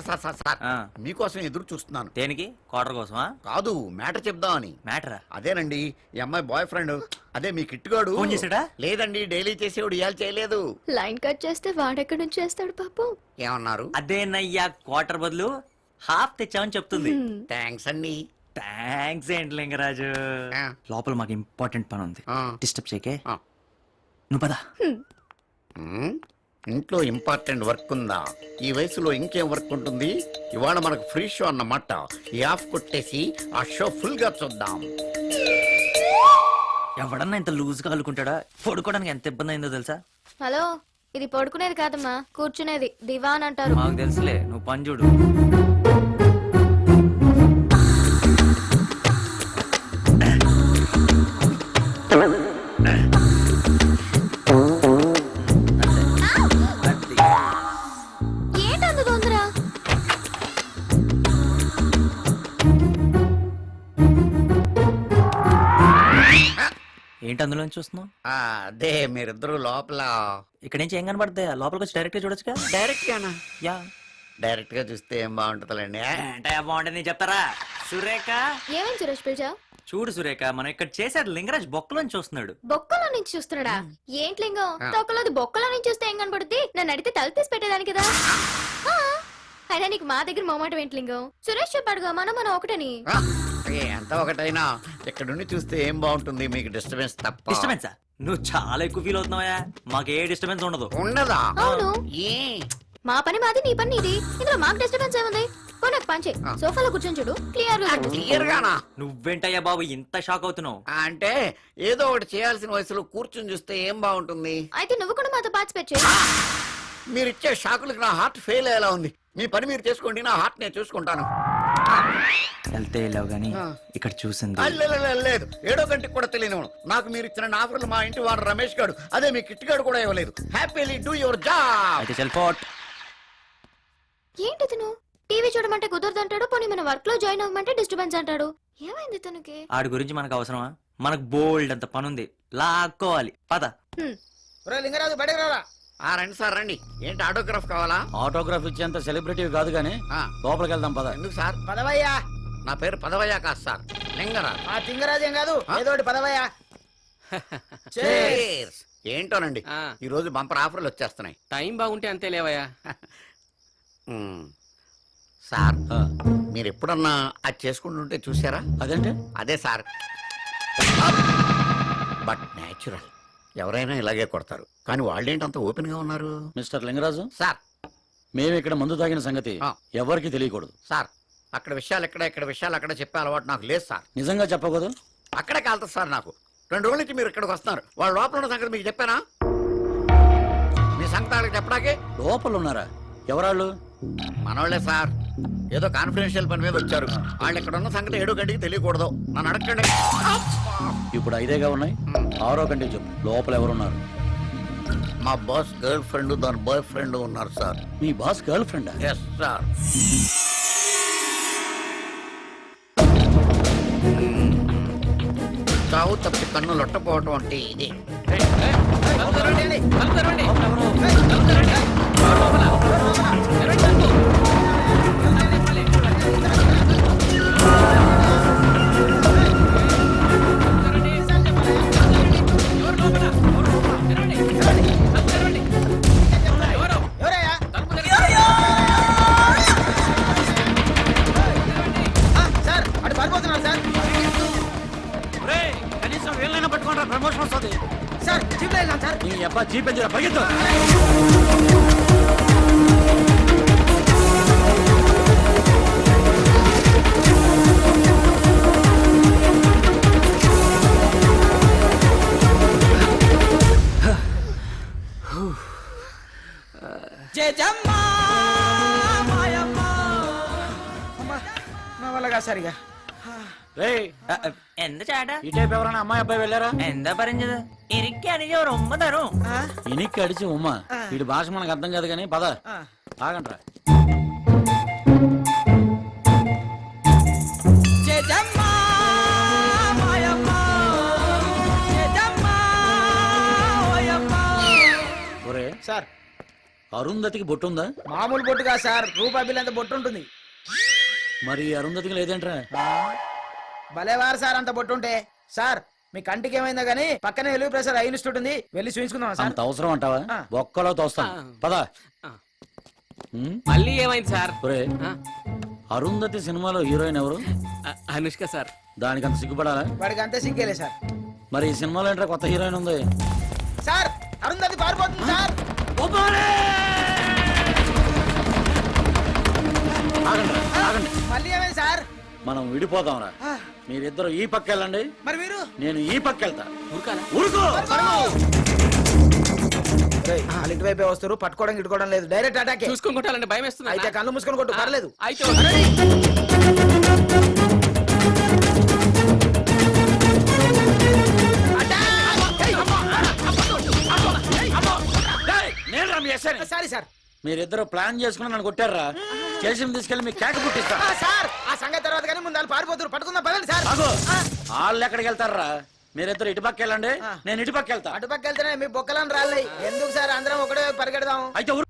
Sir మీకోసం ఎదురు చూస్తున్నాను. దేనికి? క్వార్టర్ కోసమా? కాదు, మ్యాటర్ చెప్దామని. మ్యాటరా? అదేనండి, ఈ అమ్మాయి బాయ్ ఫ్రెండ్, అదే మీ కిట్టుగాడు ఫోన్ చేసాడా? లేదండి, డైలీ చేసేవాడు ఇవాళ చేయలేదు. లైన్ కట్ చేస్తే వాడెక్కడి నుంచి చేస్తాడు పాపం. ఏమన్నారు? అదేనయ్యా, క్వార్టర్ బదులు హాఫ్ తెచ్చామని చెప్తుంది. థ్యాంక్స్ అండి. థ్యాంక్స్ ఏంటి లింగరాజు. ఆ. లోపల మాకు ఇంపార్టెంట్ పని ఉంది, ఆ. డిస్టర్బ్ చేయకే. ఆ. నువ్వు పదా. ఇంట్లో ఇంపార్టెంట్ వర్క్ ఉందా? ఈ వయసులో ఇంకేం వర్క్ ఉంటుంది? ఇవాళ మనకు ఫ్రీ షో అన్నమాట. ఈ ఆఫ్ కొట్టేసి ఆ షో ఫుల్ గా చూద్దాం. ఎవడన్నా ఇంత లూజ్ గా అల్లుకుంటాడా? పడుకోవడానికి ఎంత ఇబ్బంది అయిందో తెలుసా? హలో, ఇది పడుకునేది కాదమ్మా, కూర్చునేది. దివాన్ అంటారు. మాకు తెలుసులే, నువ్వు పని చూడు. ఏంటంత తొందర? ఏంటి అందులో చూస్తున్నావు? అదే మీరిద్దరు లోపల. ఇక్కడ నుంచి ఏం కనబడతాయి? లోపలికి వచ్చి డైరెక్ట్ గా చూడొచ్చుగా. డైరెక్ట్ గానా? యా, డైరెక్ట్ గా చూస్తే ఏం బాగుంటుందిలేండి. అంటే బాగుంటుంది చెప్తారా? సురేఖ, ఏమేం సురేష్ పిలిచావు? చూడు సురేఖ, మనం ఇక్కడ చేశాడు లింగరాజ్ బొక్కలోని చూస్తున్నాడు. బొక్కలో నుంచి చూస్తున్నాడా? ఏంటి లింగం, తొక్కలోది బొక్కలో నుంచి చూస్తే ఏం కనబడుద్ది? నన్ను అడిగితే తలుపు తీసి పెట్టేదాని కదా. ఆ, అయినా నీకు మా దగ్గర మొమాటం ఏంటి లింగం? సురేష్ చెప్పాడుగా మనం ఒకటని. ఎంత ఒకటైనా ఇక్కడ నుండి చూస్తే ఏం బాగుంటుంది? మీకు డిస్టర్బెన్స్ తప్ప. డిస్టర్బెన్సా? నువ్వు చాలా ఎక్కువ ఫీల్ అవుతున్నావా? మాకు ఏ డిస్టర్బెన్స్ ఉండదు. ఉండదా? అవును, ఏ మా పని మాది, నీ పని నీది. ఇందులో మాకు డిస్టర్బెన్స్ ఏముంది? నాకు పంచే సోఫాలో కూర్చొని చూడు, క్లియర్ గా. క్లియర్ గానా? నువ్వేంటయ్యా బాబు ఇంత షాక్ అవుతున్నావు? అంటే ఏదో ఒకటి చేయాల్సిన వయసులో కూర్చుని చూస్తే ఏం బాగుంటుంది? అయితే నువ్వు కూడా మాతో పార్టిసిపేట్ చేయి. మీరు ఇచ్చే షాకులకు నా హార్ట్ ఫెయిల్ అయ్యేలా ఉంది. మీ పని మీరు చేసుకోండి, నా హార్ట్ నేను చూసుకుంటాను. వెళ్తే వెళ్ళావు గానీ ఇక్కడ చూసింది లేదు, 7 గంటకి కూడా తెలియనివ్వను. నాకు మీరు ఇచ్చిన ఆఫర్లు మా ఇంటి వాడు రమేష్ గాడు, అదే మీ కిట్ గాడు కూడా ఇవ్వలేదు. Happily do your job. అయితే చెల్పోట్. ఏంటి తను టీవీ చూడమంటే కుదరదంటాడు, పోనీ మన వర్క్ లో జాయిన్ అవ్వమంటే డిస్టర్బెన్స్ అంటాడు. ఏమైంది తనకి? ఆడి గురించి మనకు అవసరమా? మనకు బోల్డ్ అంత పనుంది, లాక్కోవాలి. పద. లింగరాజు బయటకు రారా. రండి సార్, రండి. ఏంటి ఆటోగ్రాఫ్ కావాలా? ఆటోగ్రాఫ్ ఇచ్చేంత సెలబ్రిటీ కాదు గానీ లోపలికి వెళ్దాం పద. ఎందుకు సార్? పదవయ్యా. నా పేరు పదవయ్యా కాదు సార్, లింగరాజ్. లింగరాజు ఏం కాదు, ఏదోటి పదవయ్యా. Cheers. ఏంటోనండి, ఈ రోజు బంపర్ ఆఫర్లు వచ్చేస్తున్నాయి. టైం బాగుంటే అంతే లేవయ్యా. సార్, మీరు ఎప్పుడన్నా అది చేసుకుంటుంటే చూసారా? అదేంటి? అదే సార్, బట్ న్యాచురల్. ఎవరైనా ఇలాగే కొడతారు, కానీ వాళ్ళేంటంత ఓపెన్ గా ఉన్నారు? మిస్టర్ లింగరాజు సార్, మేము ఇక్కడ మందు తాగిన సంగతి ఎవరికి తెలియకూడదు సార్. అక్కడ విషయాలు ఇక్కడ విషయాలు అక్కడ చెప్పే అలవాటు నాకు లేదు సార్. నిజంగా చెప్పకూడదు. అక్కడే కాలుతుంది సార్ నాకు. 2 రోజుల నుంచి మీరు ఇక్కడికి వస్తున్నారు, వాళ్ళ లోపల ఉన్న సంగతి మీకు చెప్పానా? మీ సంగతి వాళ్ళకి చెప్పడాకే. లోపల ఉన్నారా? ఎవరాళ్ళు? మనోళ్లే సార్, ఏదో కాన్ఫిడెన్షియల్ పని మీద వచ్చారు. వాళ్ళు ఇక్కడ ఉన్న సంగతి 7 గంటకి తెలియకూడదు. నన్ను అడగండి. ఇప్పుడు 5గా ఉన్నాయి, 6వ గంటకి చెప్పు. లోపల ఎవరున్నారు? మా బాస్ గర్ల్ ఫ్రెండ్, దాని బాయ్ ఫ్రెండ్ ఉన్నారు సార్. మీ boss girlfriend? Yes sir. చావు తప్పి కన్ను లొట్టపోవటం అంటే ఇది. కనీసం వీళ్ళైనా పట్టుకుంటారా? ప్రమోషన్ వస్తుంది సార్. జీప్ లేదు సార్. నీ అబ్బా జీప్ ఎంజరా పరిగెత్తు. నా వల్లగా సరిగా എന്ത് ചേട്ടാ? ఈ టైప్ ఎవరైనా అమ్మాయి అబ్బాయి వెళ్ళారా? എന്താ പറഞ്ഞത്? എനിക്കാണെങ്കിൽ ഒരു ഉമ്മ തരും. ఇనికి అడిచి ఉమ్మ. వీడి భాష మనకు అర్థం కాదు కానీ పద. ఆగండ్రా. ఒరే సార్, అరుంధతికి బొట్టు ఉందా? మామూలు బొట్టు కాదు సార్, రూపాయి బిల్ అంత బొట్టు ఉంటుంది. మరి అరుంధతికి లేదేంట్రా? భలేవారు సార్ అంత బొట్టు ఉంటే. సార్ మీ కంటికి ఏమైందో గానీ పక్కనే వెలుగు ప్రసాద్ ఐ ఇన్స్టిట్యూట్ ఉంది, వెళ్ళి చూపించుకుందాం సార్. అంత అవసరం అంటావా? ఆ. ఒక్కలో తోస్తాం పద. ఆ. ఉమ్, మళ్ళీ ఏమైంది సార్? ఒరే, అరుంధతి సినిమాలో హీరోయిన్ ఎవరు? అనుష్క సార్. దానికి అంత సిగ్గుపడాలా? వాడికి అంతే సిగ్గేలే సార్. మరి ఈ సినిమాలో ఏంట్రా కొత్త హీరోయిన్ ఉంది? సార్ అరుంధతి పారిపోతుంది సార్. ఆగండి, ఆగండి. మళ్ళీ ఏమైంది సార్? మనం విడిపోదాంరా. మీరిద్దరు ఈ పక్క వెళ్ళండి, మరి మీరు నేను ఈ పక్క వెళ్తా. ఉరకాలా? ఊరుకో. వాళ్ళ ఇంటి వైపే వస్తారు, పట్టుకోవడం గిట్టుకోవడం లేదు, డైరెక్ట్ అటాక్. చూసుకొని కొట్టాలంటే భయం వేస్తుంది అయితే కళ్ళు మూసుకొని కొట్టు, పర్లేదు. అయితే నేను మీ ఎస్ఐని. Sorry sir. మీరిద్దరు ప్లాన్ చేసుకుని నన్ను కొట్టారా? స్టేషన్ తీసుకెళ్లి మీ కేక పుట్టిస్తా. సార్ ఆ సంగతి తర్వాత కానీ ముందు వాళ్ళు పారిపోతారు, పట్టుకుందాం పదండి సార్. ఆగు. వాళ్ళు ఎక్కడికి వెళ్తారా? మీరిద్దరు ఇటు పక్క వెళ్ళండి, నేను ఇటు పక్క వెళ్తా. అటుపక్క వెళ్తేనే మీ బొక్కలను రాళ్ళయి. ఎందుకు సార్ అందరం ఒకటే పరిగెడదాం. అయితే ఊరు